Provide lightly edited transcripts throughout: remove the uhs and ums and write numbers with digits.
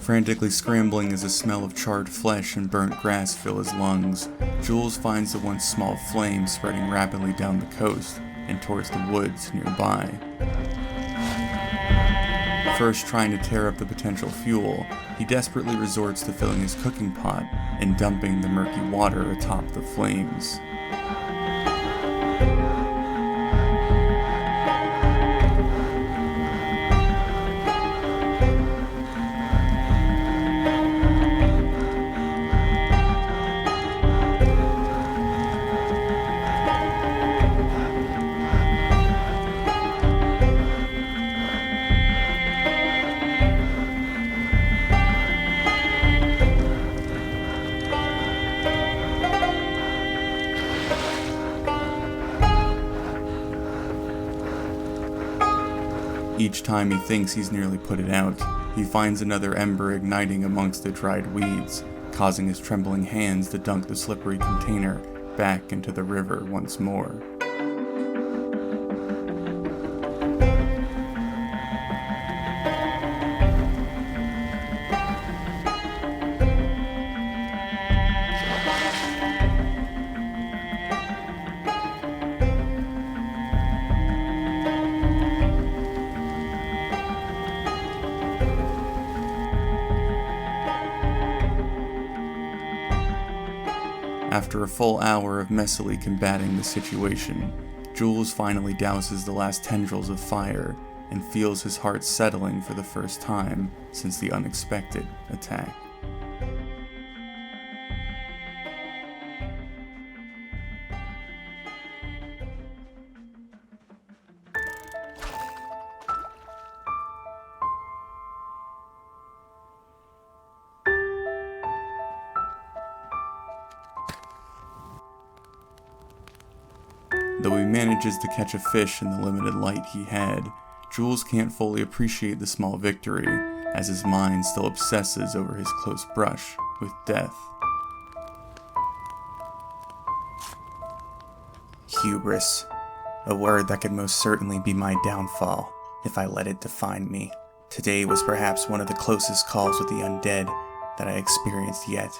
Frantically scrambling as the smell of charred flesh and burnt grass fill his lungs, Jules finds the once small flame spreading rapidly down the coast and towards the woods nearby. First trying to tear up the potential fuel, he desperately resorts to filling his cooking pot and dumping the murky water atop the flames. Each time he thinks he's nearly put it out, he finds another ember igniting amongst the dried weeds, causing his trembling hands to dunk the slippery container back into the river once more. After a full hour of messily combating the situation, Jules finally douses the last tendrils of fire and feels his heart settling for the first time since the unexpected attack. Though he manages to catch a fish in the limited light he had, Jules can't fully appreciate the small victory, as his mind still obsesses over his close brush with death. Hubris. A word that could most certainly be my downfall, if I let it define me. Today was perhaps one of the closest calls with the undead that I experienced yet.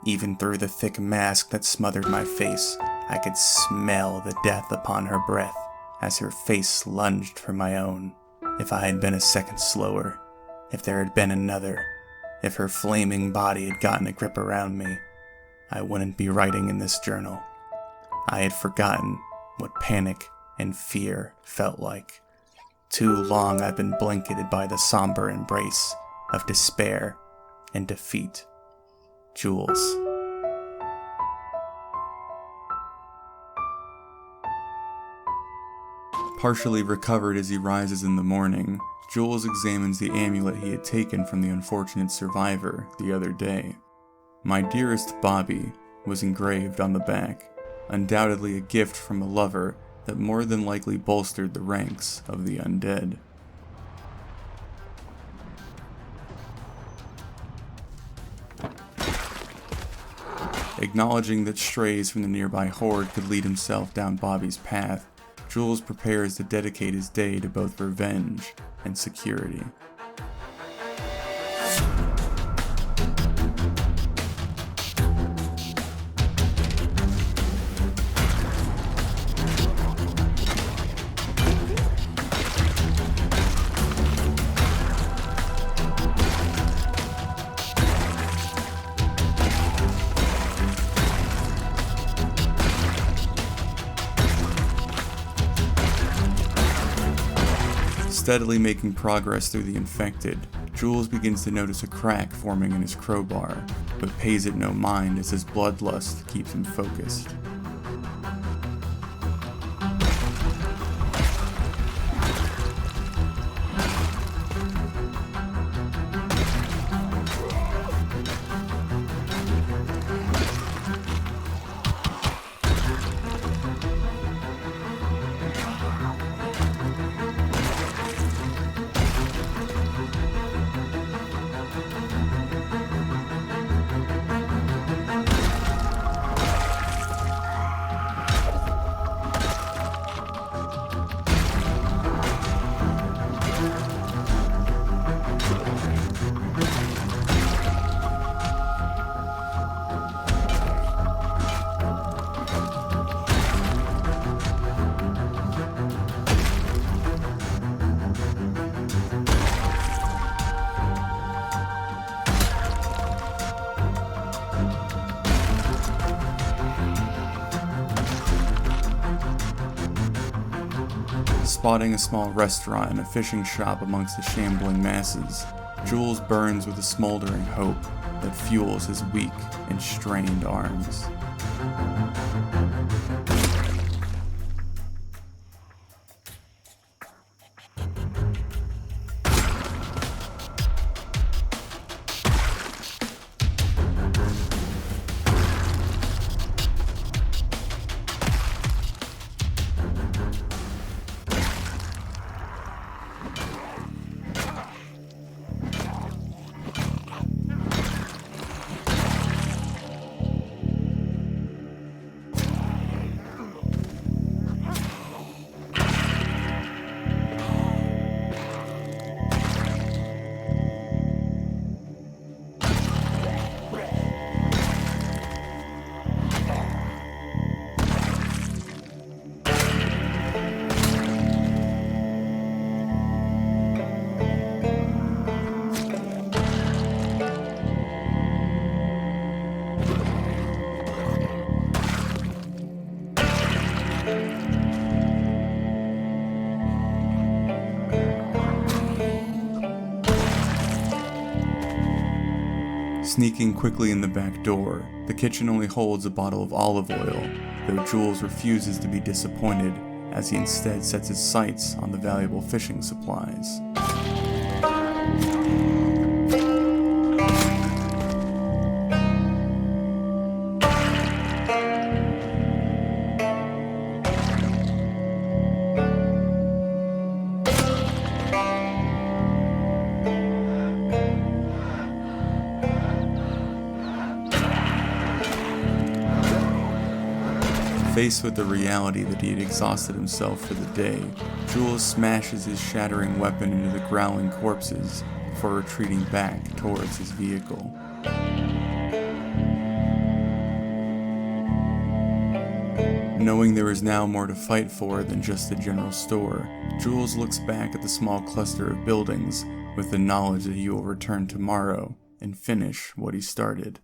Even through the thick mask that smothered my face, I could smell the death upon her breath as her face lunged for my own. If I had been a second slower, if there had been another, if her flaming body had gotten a grip around me, I wouldn't be writing in this journal. I had forgotten what panic and fear felt like. Too long I've been blanketed by the somber embrace of despair and defeat. Jules. Partially recovered as he rises in the morning, Jules examines the amulet he had taken from the unfortunate survivor the other day. "My dearest Bobby" was engraved on the back, undoubtedly a gift from a lover that more than likely bolstered the ranks of the undead. Acknowledging that strays from the nearby horde could lead himself down Bobby's path, Jules prepares to dedicate his day to both revenge and security. Steadily making progress through the infected, Jules begins to notice a crack forming in his crowbar, but pays it no mind as his bloodlust keeps him focused. Spotting a small restaurant and a fishing shop amongst the shambling masses, Jules burns with a smoldering hope that fuels his weak and strained arms. Sneaking quickly in the back door, the kitchen only holds a bottle of olive oil, though Jules refuses to be disappointed as he instead sets his sights on the valuable fishing supplies. Faced with the reality that he had exhausted himself for the day, Jules smashes his shattering weapon into the growling corpses before retreating back towards his vehicle. Knowing there is now more to fight for than just the general store, Jules looks back at the small cluster of buildings with the knowledge that he will return tomorrow and finish what he started.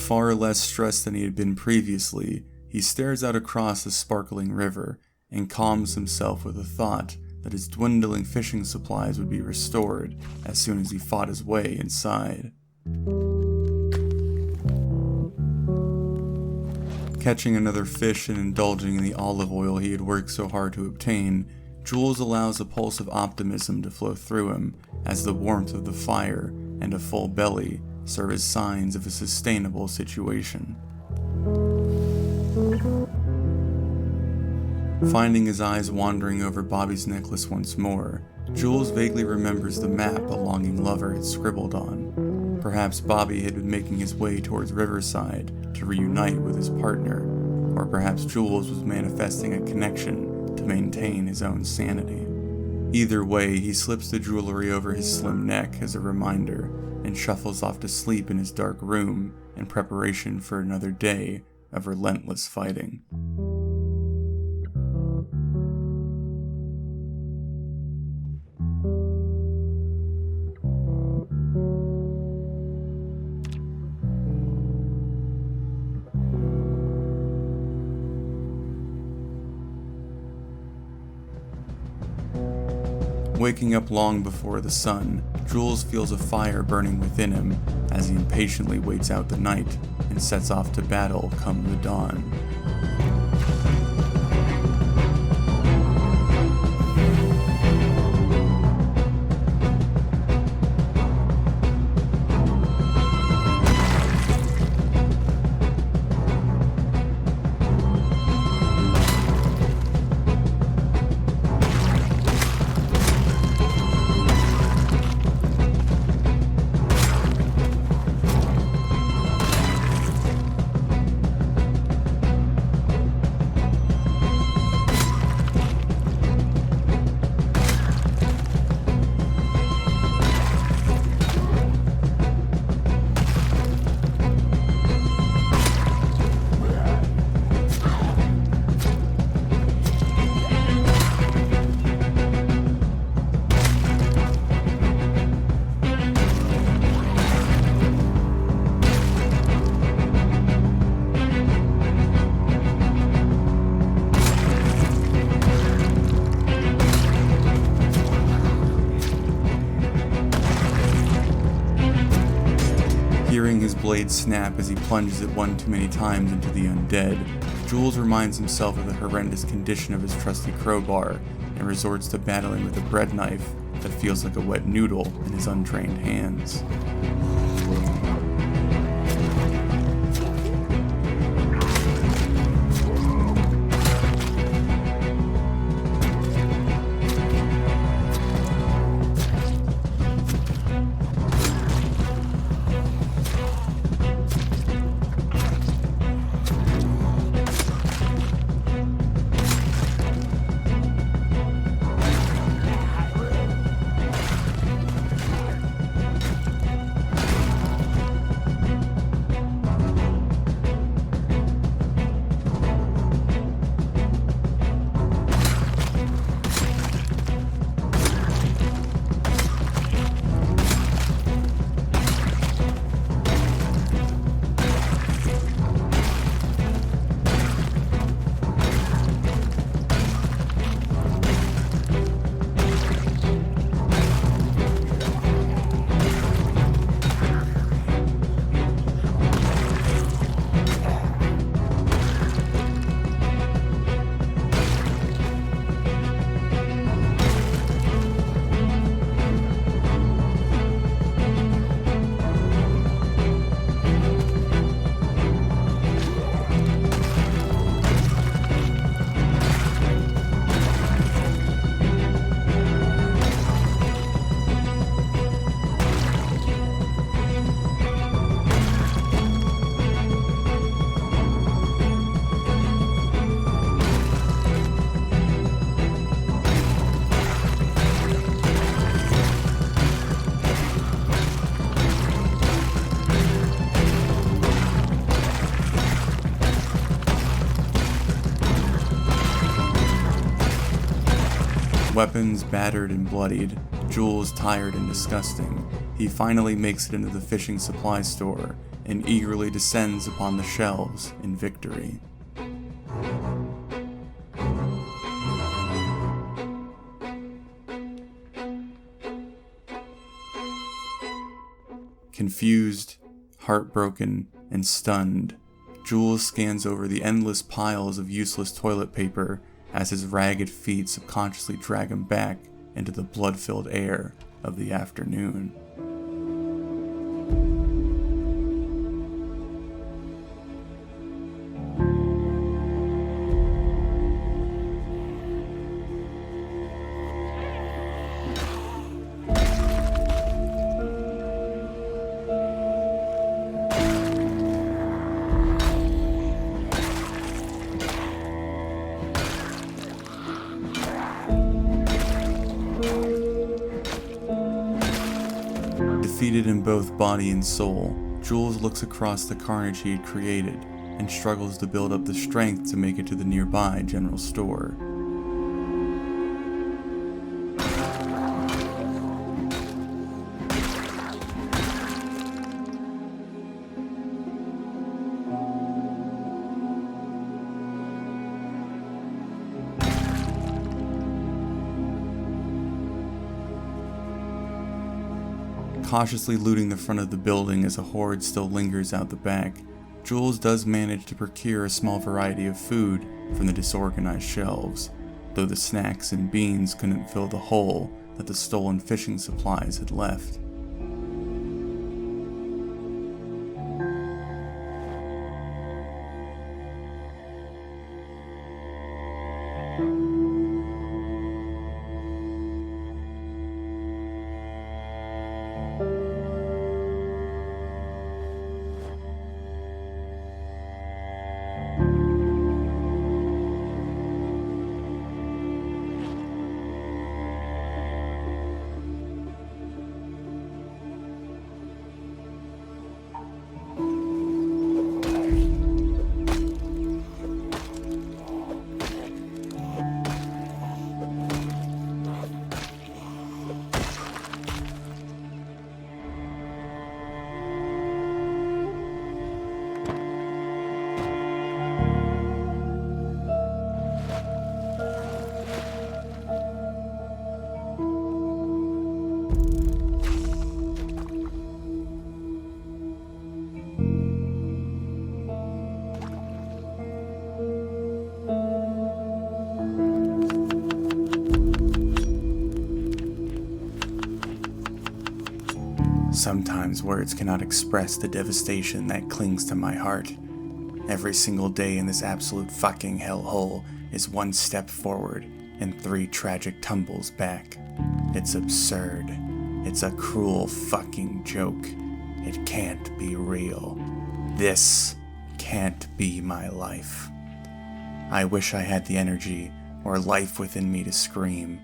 Far less stressed than he had been previously, he stares out across the sparkling river and calms himself with the thought that his dwindling fishing supplies would be restored as soon as he fought his way inside. Catching another fish and indulging in the olive oil he had worked so hard to obtain, Jules allows a pulse of optimism to flow through him as the warmth of the fire and a full belly serve as signs of a sustainable situation. Finding his eyes wandering over Bobby's necklace once more, Jules vaguely remembers the map a longing lover had scribbled on. Perhaps Bobby had been making his way towards Riverside to reunite with his partner, or perhaps Jules was manifesting a connection to maintain his own sanity. Either way, he slips the jewelry over his slim neck as a reminder and shuffles off to sleep in his dark room in preparation for another day of relentless fighting. Waking up long before the sun, Jules feels a fire burning within him as he impatiently waits out the night and sets off to battle come the dawn. blade snap as he plunges it one too many times into the undead, Jules reminds himself of the horrendous condition of his trusty crowbar and resorts to battling with a bread knife that feels like a wet noodle in his untrained hands. Weapons battered and bloodied, Jules tired and disgusting, he finally makes it into the fishing supply store and eagerly descends upon the shelves in victory. Confused, heartbroken, and stunned, Jules scans over the endless piles of useless toilet paper as his ragged feet subconsciously drag him back into the blood-filled air of the afternoon. Defeated in both body and soul, Jules looks across the carnage he had created and struggles to build up the strength to make it to the nearby general store. Cautiously looting the front of the building as a horde still lingers out the back, Jules does manage to procure a small variety of food from the disorganized shelves, though the snacks and beans couldn't fill the hole that the stolen fishing supplies had left. Sometimes words cannot express the devastation that clings to my heart. Every single day in this absolute fucking hellhole is one step forward and 3 tragic tumbles back. It's absurd. It's a cruel fucking joke. It can't be real. This can't be my life. I wish I had the energy or life within me to scream,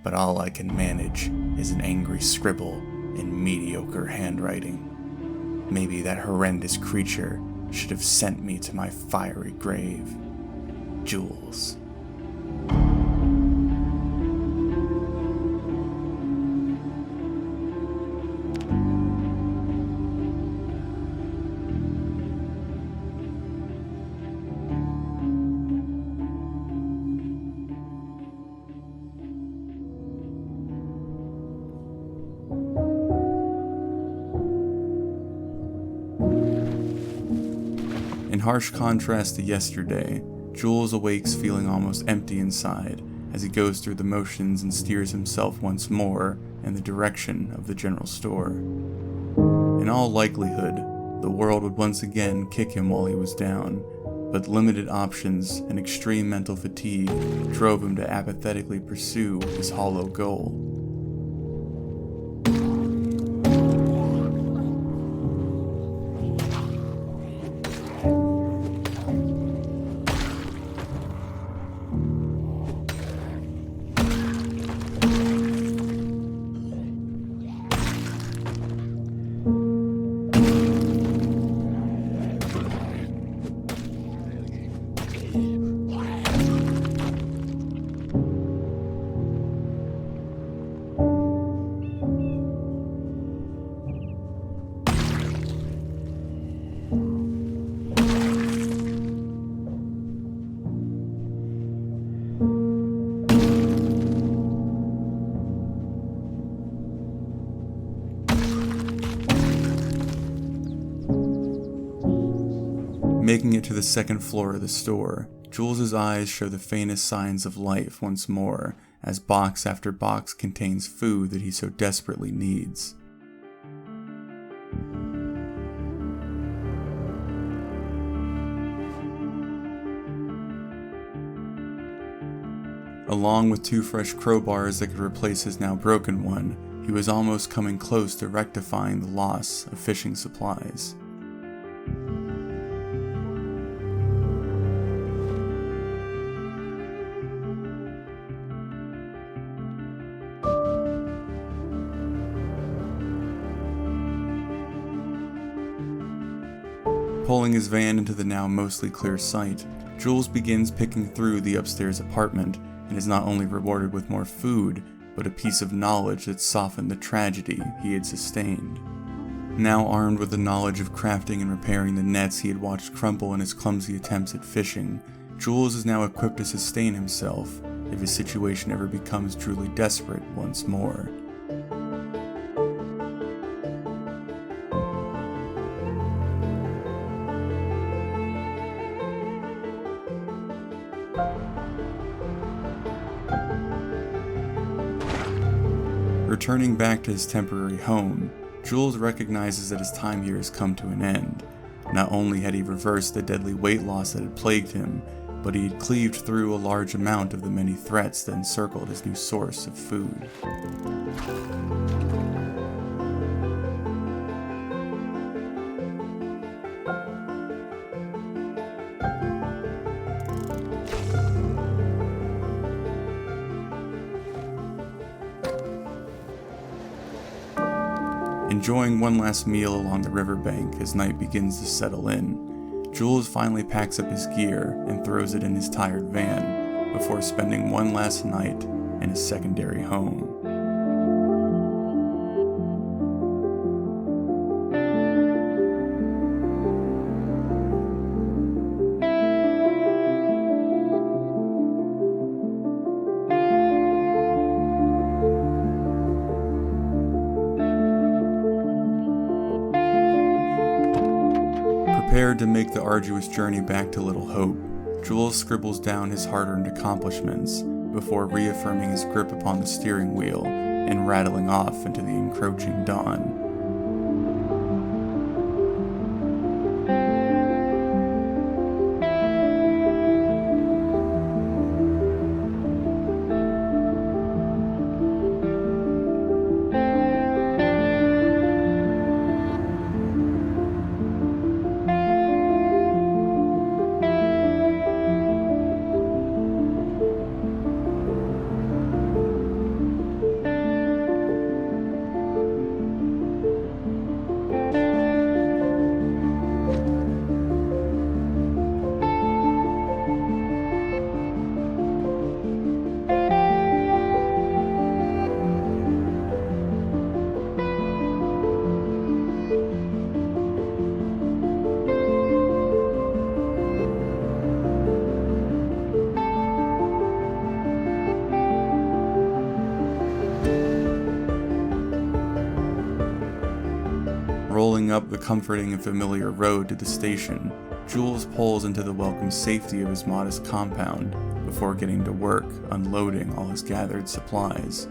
but all I can manage is an angry scribble in mediocre handwriting. Maybe that horrendous creature should have sent me to my fiery grave. Jules. In harsh contrast to yesterday, Jules awakes feeling almost empty inside as he goes through the motions and steers himself once more in the direction of the general store. In all likelihood, the world would once again kick him while he was down, but limited options and extreme mental fatigue drove him to apathetically pursue his hollow goal. Making it to the second floor of the store, Jules's eyes show the faintest signs of life once more, as box after box contains food that he so desperately needs. Along with 2 fresh crowbars that could replace his now broken one, he was almost coming close to rectifying the loss of fishing supplies. Pulling his van into the now mostly clear site, Jules begins picking through the upstairs apartment and is not only rewarded with more food, but a piece of knowledge that softened the tragedy he had sustained. Now armed with the knowledge of crafting and repairing the nets he had watched crumple in his clumsy attempts at fishing, Jules is now equipped to sustain himself if his situation ever becomes truly desperate once more. Returning back to his temporary home, Jules recognizes that his time here has come to an end. Not only had he reversed the deadly weight loss that had plagued him, but he had cleaved through a large amount of the many threats that encircled his new source of food. Enjoying one last meal along the riverbank as night begins to settle in, Jules finally packs up his gear and throws it in his tired van before spending one last night in his secondary home. Prepared to make the arduous journey back to Little Hope, Jules scribbles down his hard-earned accomplishments before reaffirming his grip upon the steering wheel and rattling off into the encroaching dawn. Going up the comforting and familiar road to the station, Jules pulls into the welcome safety of his modest compound before getting to work unloading all his gathered supplies.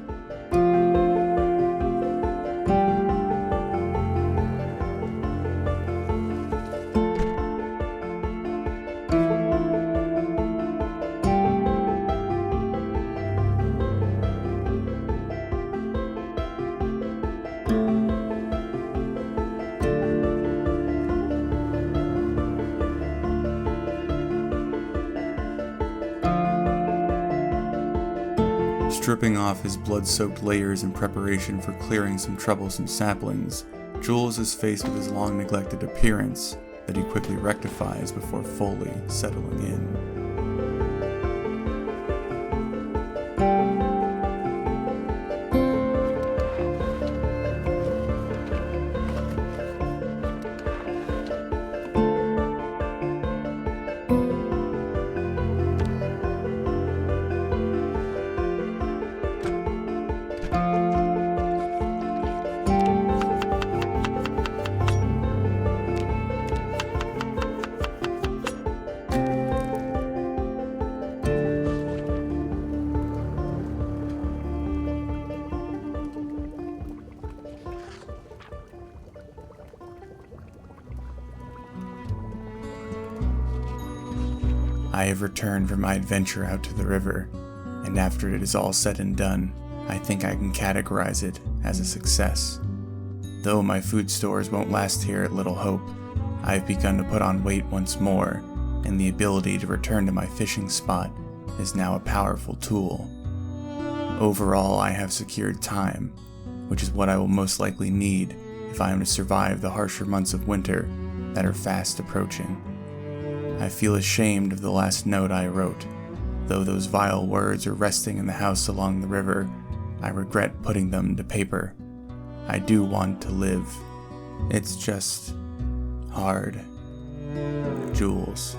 Stripping off his blood-soaked layers in preparation for clearing some troublesome saplings, Jules is faced with his long-neglected appearance that he quickly rectifies before fully settling in. I have returned from my adventure out to the river, and after it is all said and done, I think I can categorize it as a success. Though my food stores won't last here at Little Hope, I have begun to put on weight once more, and the ability to return to my fishing spot is now a powerful tool. Overall, I have secured time, which is what I will most likely need if I am to survive the harsher months of winter that are fast approaching. I feel ashamed of the last note I wrote. Though those vile words are resting in the house along the river, I regret putting them to paper. I do want to live. It's just hard. Jules.